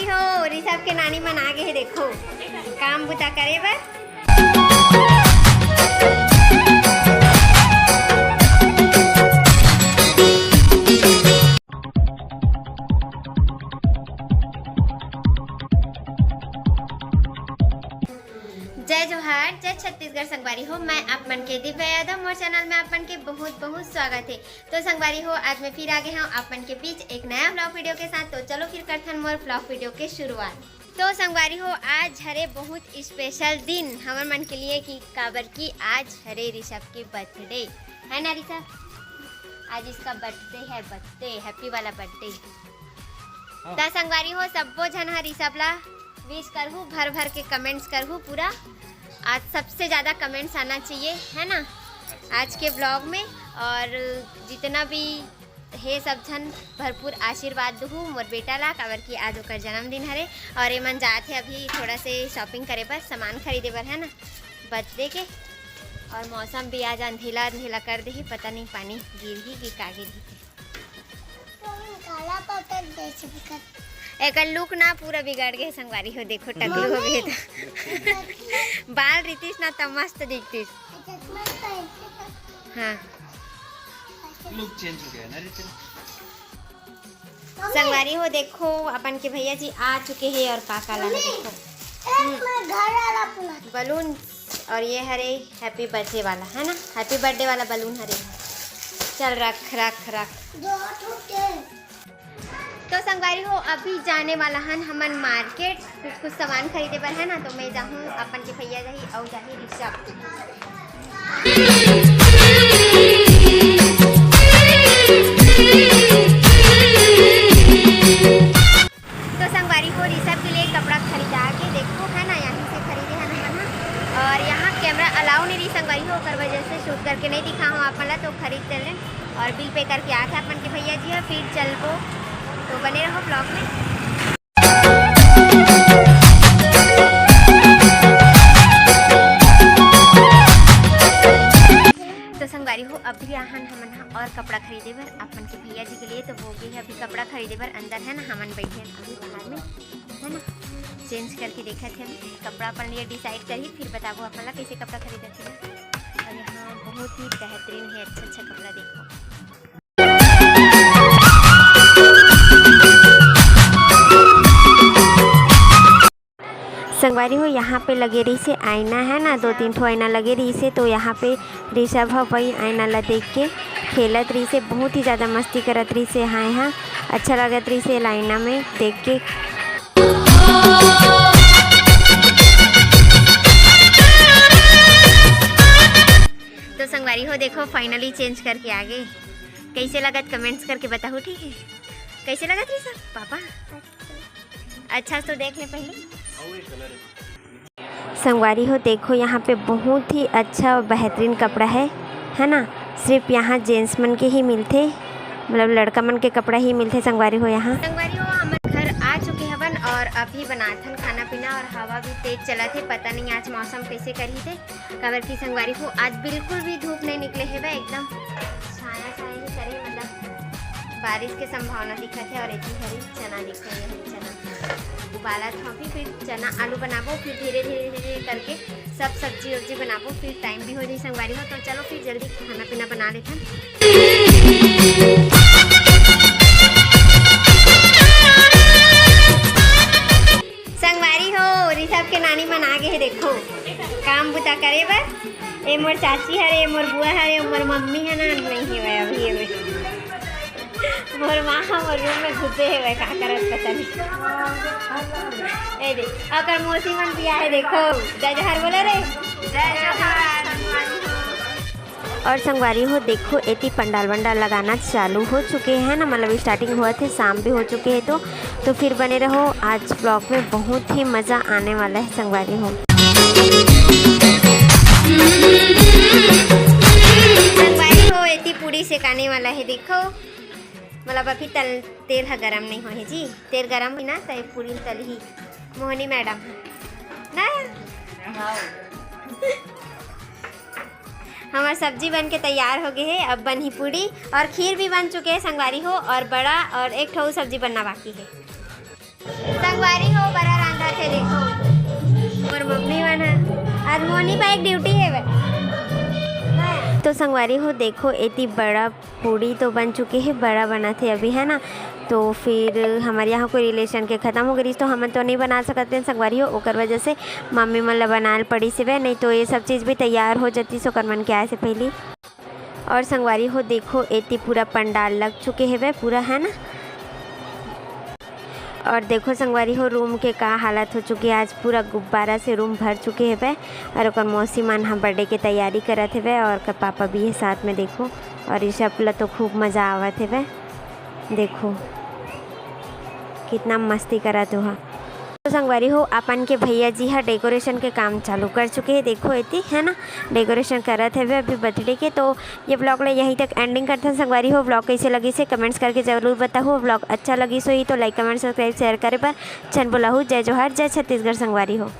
संगवारी हो ऋषभ के नानी मन आ गए है, देखो काम बुता करे बर। जय जोहार, जय छत्तीसगढ़। संगवारी हो मैं आप मन के दिव्या यादव, मोर चैनल में आप मन के बहुत बहुत स्वागत है। तो संगवारी हो आज मैं फिर आ गए हूँ आप मन के बीच एक नया ब्लॉग वीडियो के साथ। तो चलो फिर करते हैं मोर ब्लॉग वीडियो के शुरुआत। तो संगवारी हो आज हरे बहुत स्पेशल दिन हमारे मन के लिए कि काबर की आज हरे ऋषभ की बर्थडे है ना ऋषभ, आज इसका बर्थडे है, बर्थडे हैप्पी वाला बर्थडे। तो संगवारी हो सबो जन ह ऋषभ ला विश करहूँ, भर भर के कमेंट्स करहूँ पूरा। आज सबसे ज़्यादा कमेंट्स आना चाहिए है ना आज के ब्लॉग में, और जितना भी है सब जन भरपूर आशीर्वाद दूँ मोर बेटा ला, काबर की आज ओकर जन्मदिन हरे। और ये मन जाते अभी थोड़ा से शॉपिंग करे बर, सामान खरीदे बर है ना बर्थडे के। और मौसम भी आज अंधेला अंधेला कर दे, पता नहीं पानी गिर ही कि का गिर ही। एक लुक ना पूरा बिगड़ गए संगवारी हो, देखो टकलू हो गए तो बाल रितीश ना तो मस्त दिखतीस। हाँ लुक चेंज हो गया ना रितिन। संगवारी हो देखो अपन के भैया जी आ चुके हैं और काका ला देखो बलून, और ये हरे हैप्पी बर्थडे वाला है ना, हैप्पी बर्थडे वाला बलून हरे। चल रख रख रख। तो संगवारी हो अभी जाने वाला हन हमन मार्केट, कुछ सामान खरीदे पर है ना। तो मैं जाऊँ अपन के भैया जाही और जाही ऋषभ। तो संगवारी हो ऋषभ के लिए कपड़ा खरीदा के देखो है ना, यहीं से खरीदे हैं हमन। और यहाँ कैमरा अलाउ नहीं रही संगवारी हो, कर वजह से शूट करके नहीं दिखा हूँ आप ला। तो खरीद चलें और बिल पे करके आ गए अपन के भैया जी और फिर चलबो। तो बने रहो ब्लॉग में। तो संगवारी हो अभी आहन हमन और कपड़ा खरीदे बर अपन के भैया जी के लिए। तो वो भी अभी कपड़ा खरीदे बर अंदर है ना, हमन बैठे हैं अभी बाहर में है ना, चेंज करके देखा थे कपड़ा अपन लिए डिसाइड करी, फिर बताबो अपन ला कैसे कपड़ा खरीदे थे। और यहाँ बहुत ही बेहतरीन है, अच्छा अच्छा कपड़ा देखो। संगवारी हो यहाँ पे लगे रही से आईना है ना, 2-3 ठो आईना लगे रही से। तो यहाँ पे ऋषभ वही आईना ला देख के खेलत रही से, बहुत ही ज़्यादा मस्ती करत रही से। हाँ यहाँ अच्छा लगत रही से आईना में देख के। तो संगवारी हो देखो फाइनली चेंज करके आ गए। कैसे लगत कमेंट्स करके बताओ, ठीक है कैसे लगत ऋषभ पापा? अच्छा तो देख ले पहले। संगवारी हो देखो यहाँ पे बहुत ही अच्छा और बेहतरीन कपड़ा है ना। सिर्फ यहाँ जेंट्स मन के ही मिलते, मतलब लड़का मन के कपड़ा ही मिलते संगवारी हो। यहाँ संगवारी हो हमारे घर आ चुके हवन और अभी बनाथन खाना पीना, और हवा भी तेज चला थे। पता नहीं आज मौसम कैसे करी थे, काबर की संगवारी हो आज बिल्कुल भी धूप नहीं निकले है, एकदम छाया छाया ही करे, मतलब बारिश के संभावना दिखा थे। और इतनी हरी चना दिख रही है, चना उबाला था, फिर चना आलू बनाबो, फिर धीरे धीरे धीरे करके सब सब्जी वब्जी बनाबो, फिर टाइम भी हो जाए संगवारी हो। तो चलो फिर जल्दी खाना पीना बना लेते हैं। संगवारी हो ऋषभ के नानी मन आ गए है, देखो काम बुता करे बर। ए मोर चाची हरे, मोर बुआ हरे, मोर मम्मी है ना, नहीं है अभी मोर माँ मोर रूम में घुसे है, का करत पता नहीं। ए दे अगर मौसी मन दिया है, देखो जय जोहार बोले रे, जय जोहार। और संगवारी हो देखो एती पंडाल वंडाल लगाना चालू हो चुके हैं ना, मतलब स्टार्टिंग हुआ थे, शाम भी हो चुके हैं। तो फिर बने रहो, आज ब्लॉग में बहुत ही मज़ा आने वाला है संगवारी हो। संगवारी हो एती पूरी सेकाने वाला है, देखो मतलब अभी तेल है गरम नहीं हो है जी, तेल गरम ही ना तो पूरी तल ही मोहनी मैडम ना। हमारा सब्जी बन के तैयार हो गए है, अब बन ही पूरी और खीर भी बन चुके हैं संगवारी हो, और बड़ा और एक ठो सब्जी बनना बाकी है। संगवारी दुकान है। आज मोनी का एक ड्यूटी है वे। तो संगवारी हो देखो इतनी बड़ा पूड़ी तो बन चुकी है, बड़ा बना थे अभी है ना। तो फिर हमारे यहाँ कोई रिलेशन के ख़त्म हो गई तो हम तो नहीं बना सकते हैं संगवारी हो, ओकर वजह से मम्मी मन ला बनाल पड़ी से वे, नहीं तो ये सब चीज़ भी तैयार हो जाती सो कर मन के आए से पहले। और संगवारी हो देखो इतनी पूरा पंडाल लग चुके हैं वे पूरा है ना। और देखो संगवारी हो रूम के का हालत हो चुकी है, आज पूरा गुब्बारा से रूम भर चुके हैं वे। और ओकर मौसी मन हाँ बर्थडे की तैयारी करत है वे, और का पापा भी है साथ में देखो। और ऋषभ ला तो खूब मज़ा आवत है वे, देखो कितना मस्ती करत हो। तो संगवारी हो अपन के भैया जी हाँ डेकोरेशन के काम चालू कर चुके हैं, देखो इतनी है ना डेकोरेशन करत है वे अभी बर्थडे के। तो ये ब्लॉग ला यहीं तक एंडिंग करते हैं संगवारी हो। ब्लॉग कैसे लगी से कमेंट्स करके जरूर बताओ। ब्लॉग अच्छा लगी सो ही तो लाइक कमेंट सब्सक्राइब शेयर करे पर चैनल बोला हो। जय जोहार, जय छत्तीसगढ़ संगवारी हो।